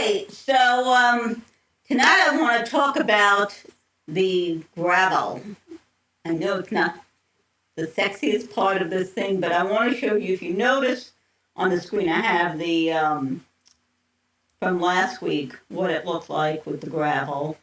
Okay, so tonight I want to talk about the gravel. I know it's not the sexiest part of this thing, but I want to show you. If you notice on the screen, I have the from last week what it looked like with the gravel,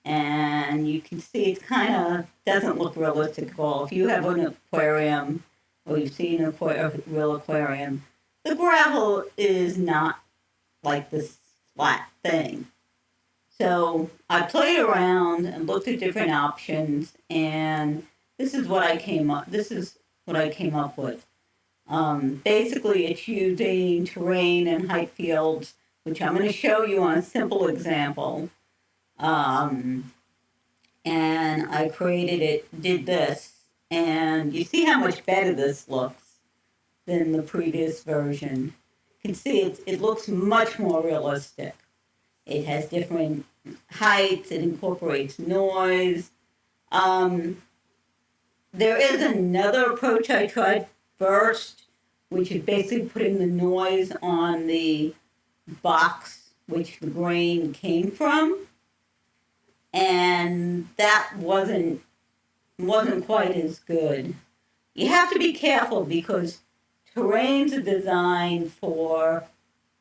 and you can see it kind of doesn't look realistic at all. If you have an aquarium or you've seen a real aquarium, the gravel is not like this flat thing. So I played around and looked at different options, and this is what I came up. This is what I came up with. Basically, it's using terrain and height fields, which I'm going to show you on a simple example. And I did this, and you see how much better this looks than the previous version. You can see it looks much more realistic. It has different heights. It incorporates noise. There is another approach I tried first, which is basically putting the noise on the box which the grain came from, and that wasn't quite as good. You have to be careful because terrains are designed for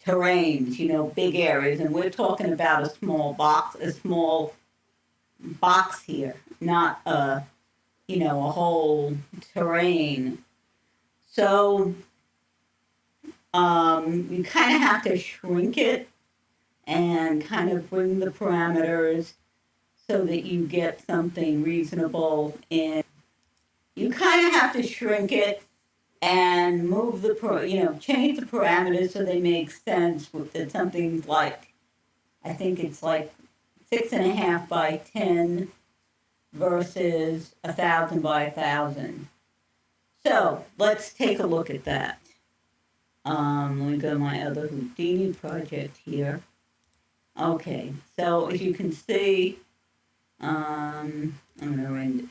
terrains, big areas, and we're talking about a small box here, not a whole terrain. So you kind of have to shrink it and kind of bring the parameters so that you get something reasonable. And you kind of have to shrink it and move change the parameters so they make sense with something like, I think it's like 6.5 by 10 versus 1,000 by 1,000. So let's take a look at that. Let me go to my other Houdini project here. Okay, so as you can see, I'm going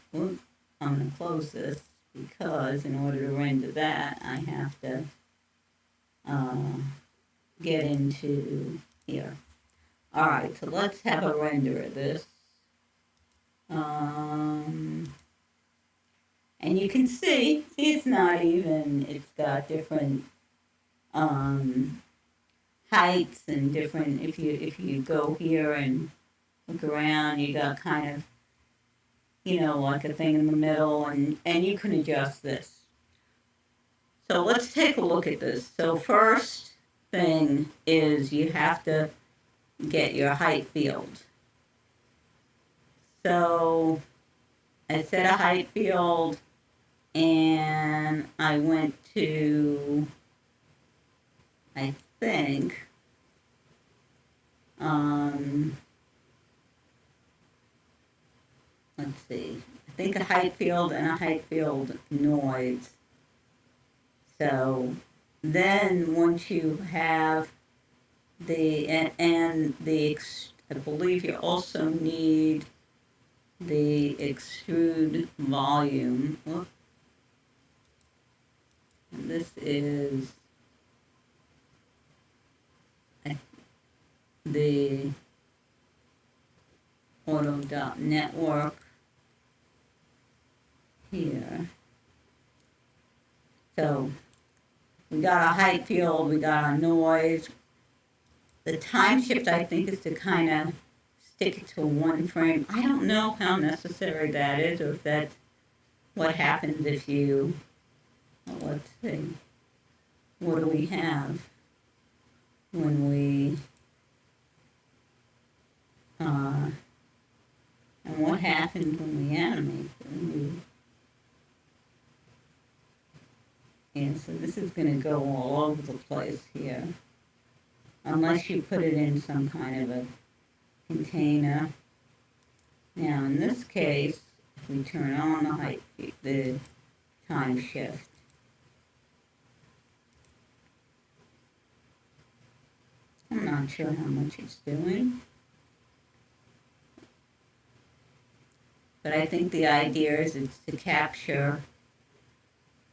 to close this because in order to render that, I have to get into here. All right, so let's have a render of this. And you can see it's not even. It's got different heights and different. If you go here and look around, you got kind of like a thing in the middle, and you can adjust this. So let's take a look at this. So first thing is you have to get your height field. So I set a height field, and I went to, I think, let's see, I think a height field and a height field noise. So then once you have I believe you also need the extrude volume. And this is the auto.network here. So we got our height field, we got our noise. The time shift, I think, is to kind of stick it to one frame. I don't know how necessary that is, or if that's what happens if you, let's see, what do we have when we, and what happens when we animate? And so this is going to go all over the place here, unless you put it in some kind of a container. Now in this case, if we turn on the time shift, I'm not sure how much it's doing, but I think the idea is it's to capture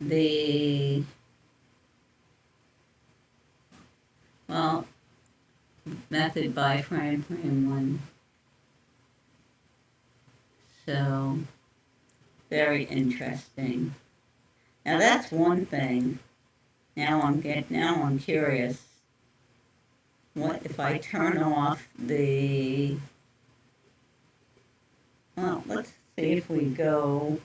the method by frame one. So, very interesting. Now that's one thing. Now I'm curious. What if I turn off the, well, let's see if we go,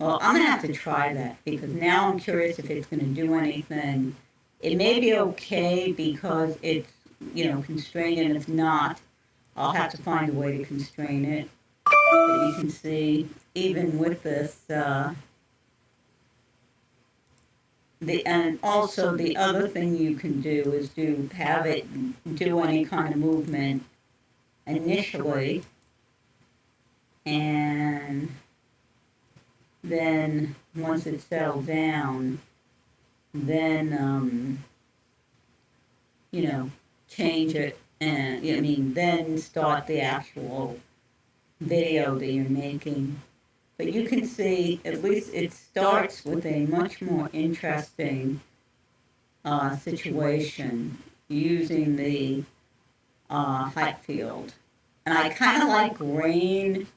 well, I'm going to have to try that because now I'm curious if it's going to do anything. It may be okay because it's, constrained, and if not, I'll have to find a way to constrain it. But you can see, even with this, and also the other thing you can do is have it do any kind of movement initially, and then once it's settled down, then change it, and then start the actual video that you're making. But you can see, at least it starts with a much more interesting situation using the height field. And I kind of like grain.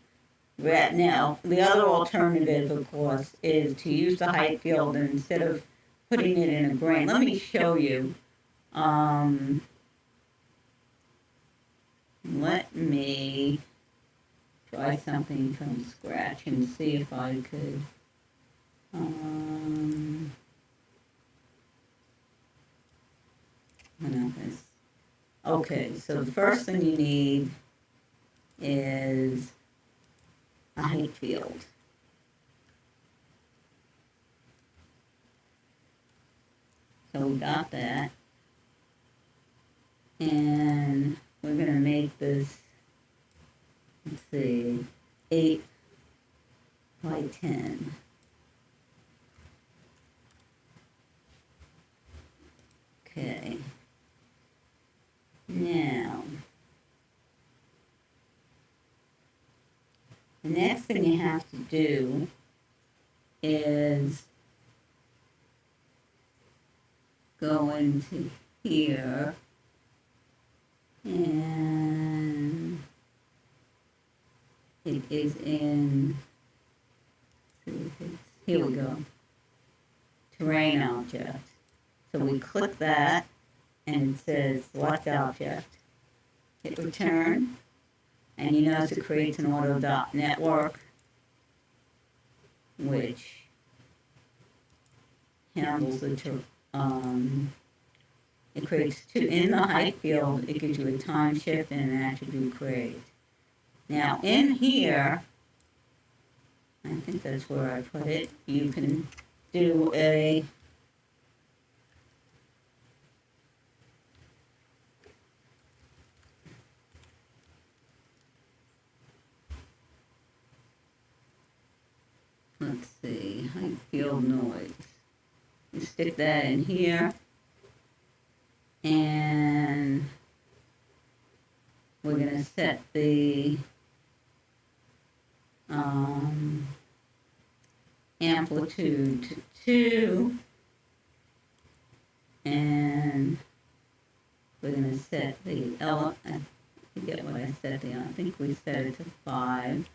Now, the other alternative, of course, is to use the height field, and instead of putting it in a grain. Let me show you. Let me try something from scratch and see if I could. Okay, so the first thing you need is a height field. So we got that. And we're going to make this, let's see, 8 by 10. Okay. Now, the next thing you have to do is go into here, and it is in, here we go, terrain object. So we click that, and it says select object. Hit return, and you notice it creates an auto.network, which handles the it creates two in the height field. It gives you a time shift and an attribute create. Now in here, I think that's where I put it. You can do a let's see, height field noise. You stick that in here, and we're going to set the amplitude to 2, and we're going to set the I forget what I set the, I think we set it to 5,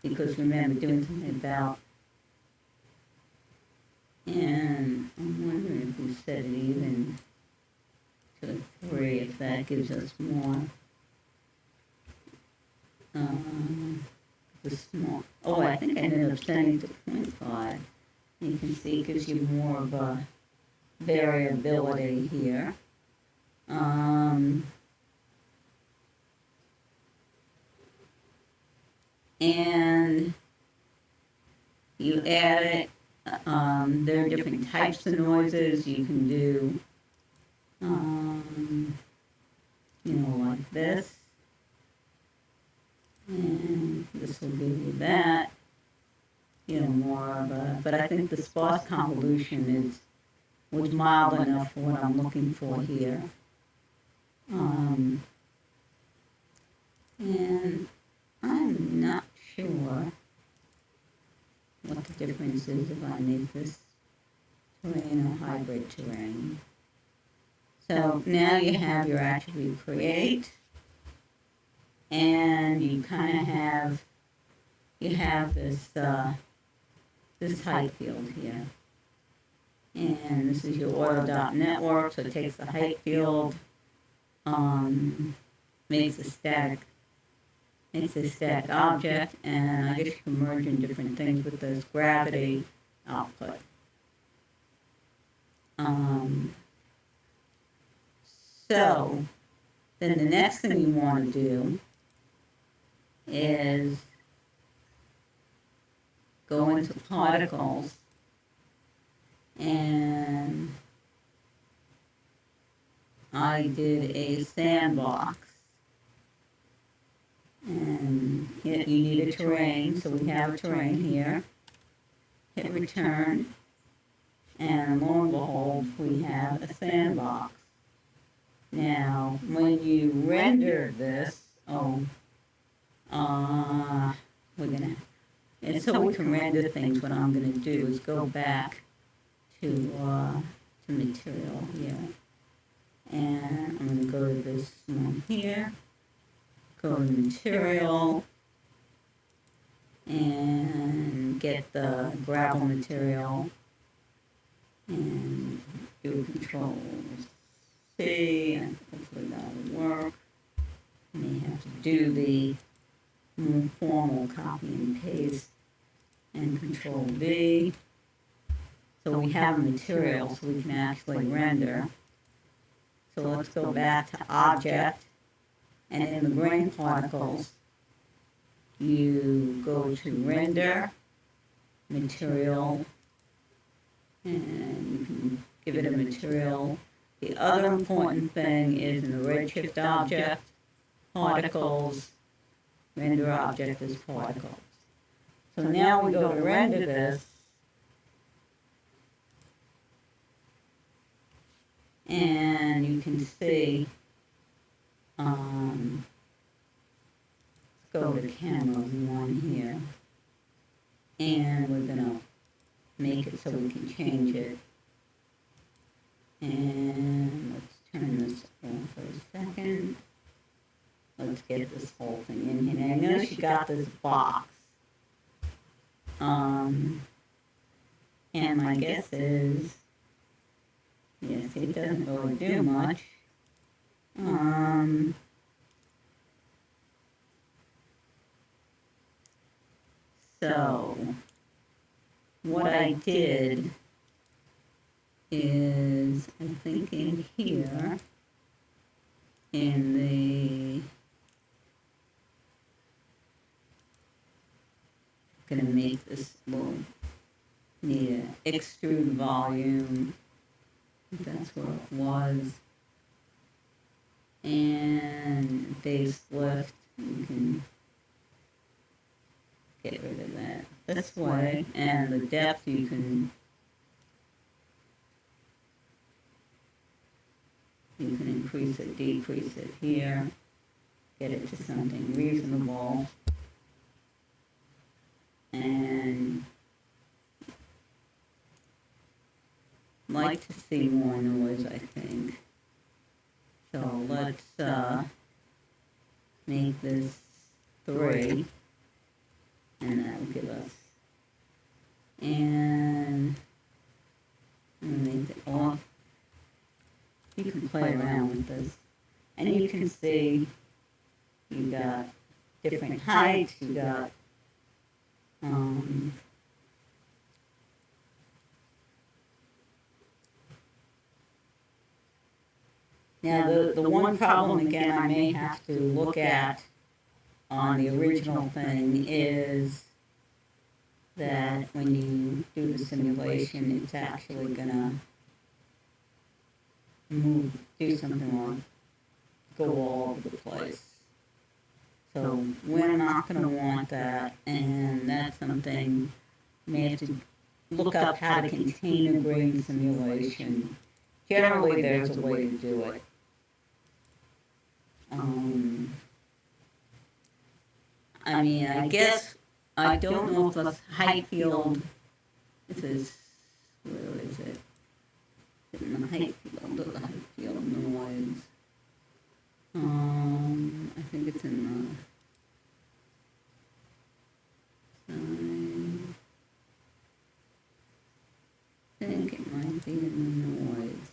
because remember doing something about, and I'm wondering if we set it even to 3, if that gives us more. The small. Oh, I think I ended up setting it to 0.5. You can see it gives you more of a variability here. And you add it. There are different types of noises you can do. Like this. And this will give you that. More of a, but I think the sparse convolution was mild enough for what I'm looking for here. And I'm not sure what the difference is if I make this terrain or hybrid terrain. So now you have your attribute create, and you kind of have, you have this height field here. And this is your auto.network, so it takes the height field, makes a static object, and I guess you can merge in different things with this gravity output. So then the next thing you want to do is go into particles, and I did a sandbox. And you need a terrain, so we have a terrain here. Hit return, and lo and behold, we have a sandbox. Now, when you render this, and so we can render things, what I'm going to do is go back to material here. And I'm going to go to this one here, go to material, and get the gravel material, and do Control C, and hopefully that'll work. You may have to do the more formal copy and paste, and Control V. So we have a material, so we can actually render. So let's go back to Object, and in the grain particles, you go to Render, Material, and you can give it a material. The other important thing is in the redshift object, particles, render object is particles. So now we go to render this, and you can see, let's go to camera one here, and we're gonna make it so we can change it. And let's turn this on for a second. Let's get this whole thing in here. Now, I notice you got this box. And my guess is, yes, it doesn't really do much. So, what I did is, I think in here, in the, gonna make this little, need an extrude volume, that's where it was, and facelift, you can get rid of that this way, and the depth you can increase it, decrease it here, get it to something reasonable, and like to see more noise, I think. So let's make this 3, and that will give us, and make it off. You can play around with this, and you can see you got different heights, you got now the one problem again I may have to look at on the original thing is that when you do the simulation, it's actually gonna do something like go all over the place. So we're not going to want that, and that's something you may have to look up how to contain a grain simulation. Generally, there's a way to do it. I mean, I guess, I don't know if the height field, this is, where is it? in the height field, the height field noise. I think it's in the sign. I think it might be in the noise.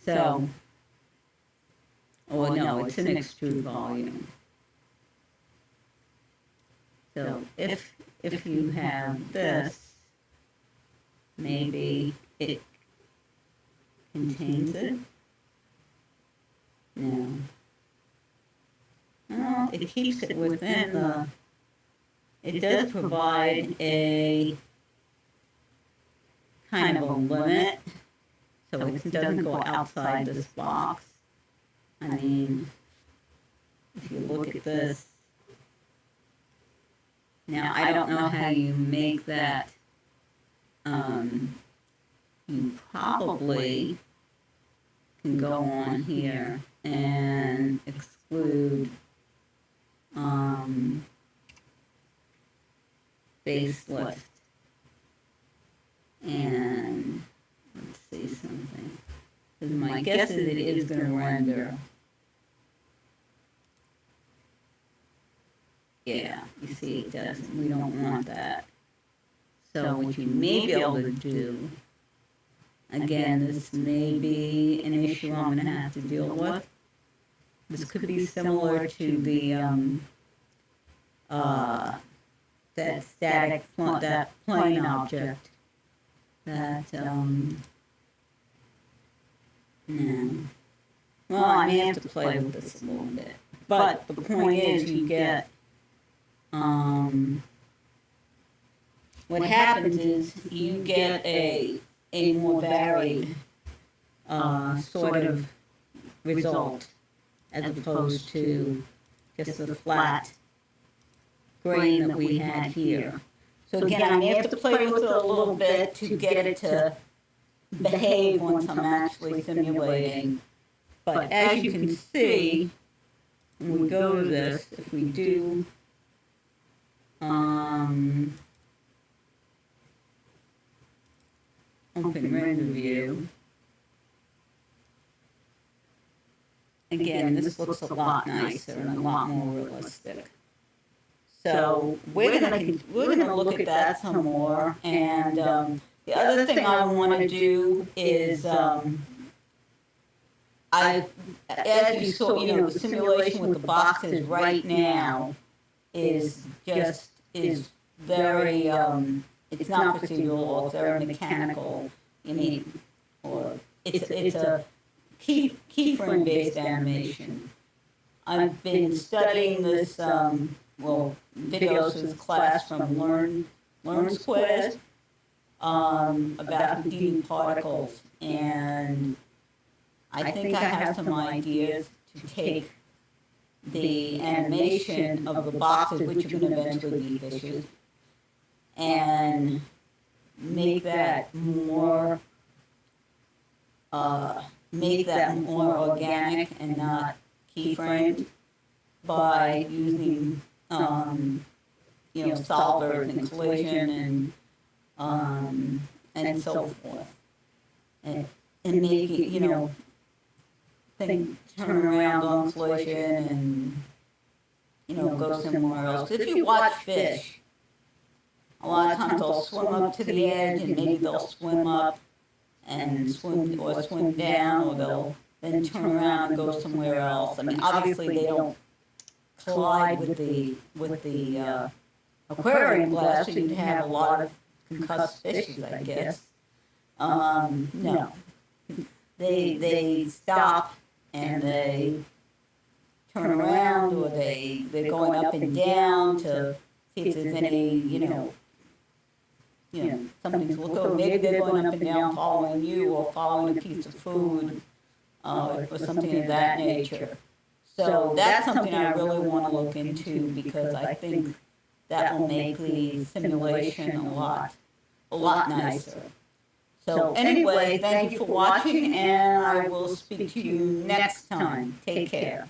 So, oh no, it's an extrude volume. So if you have this, maybe it contains it. No. Well, it keeps it within the. It does provide a kind of a limit, so it doesn't go outside this box. I mean, if you look at this, now I don't know how you make that. You probably can go on here and exclude facelift. And let's see something. Because my guess is it is going to render. Yeah, you see it doesn't. We don't want that. So what you may be able to do, again, this may be an issue I'm going to have to deal with. This could be similar to the that static, that plane object. That well, I may have to play with this a little bit. But the point is, you get what happens is you get a more varied sort of result as opposed to just the flat grain that we had here. So again, I may have to play with it a little bit to get it to behave once I'm actually simulating. But as you can see, when we go to this, if we do open render view, again, this looks a lot nicer and a lot more realistic. So we're gonna look at that some more. And the other thing I want to do is as you saw, the simulation with the boxes right now is very it's not procedural, it's very mechanical. Or it's a keyframe based animation. I've been studying this videos in class from Learn Squares about Houdini particles, and I think I have some ideas to take the animation of the boxes, which are going to eventually be fishes, and make that more organic and not keyframed by using solvers and collision and so forth, and making thing turn around on collision and go somewhere else. If you watch fish, a lot of times they'll swim up to the edge and maybe they'll swim up and swim down, or they'll then turn around and go somewhere else. I mean, obviously they don't collide with the aquarium glass, so you'd have a lot of concussed fishes, I guess. No, they stop and they turn around, or they're going up and down to see if there's any something to look over. Maybe they're going up and down following you or following a piece of food or something of that nature. So that's something I really want to look into, because I think that will make the simulation a lot nicer. So anyway, thank you for watching, and I will speak to you next time. Take care.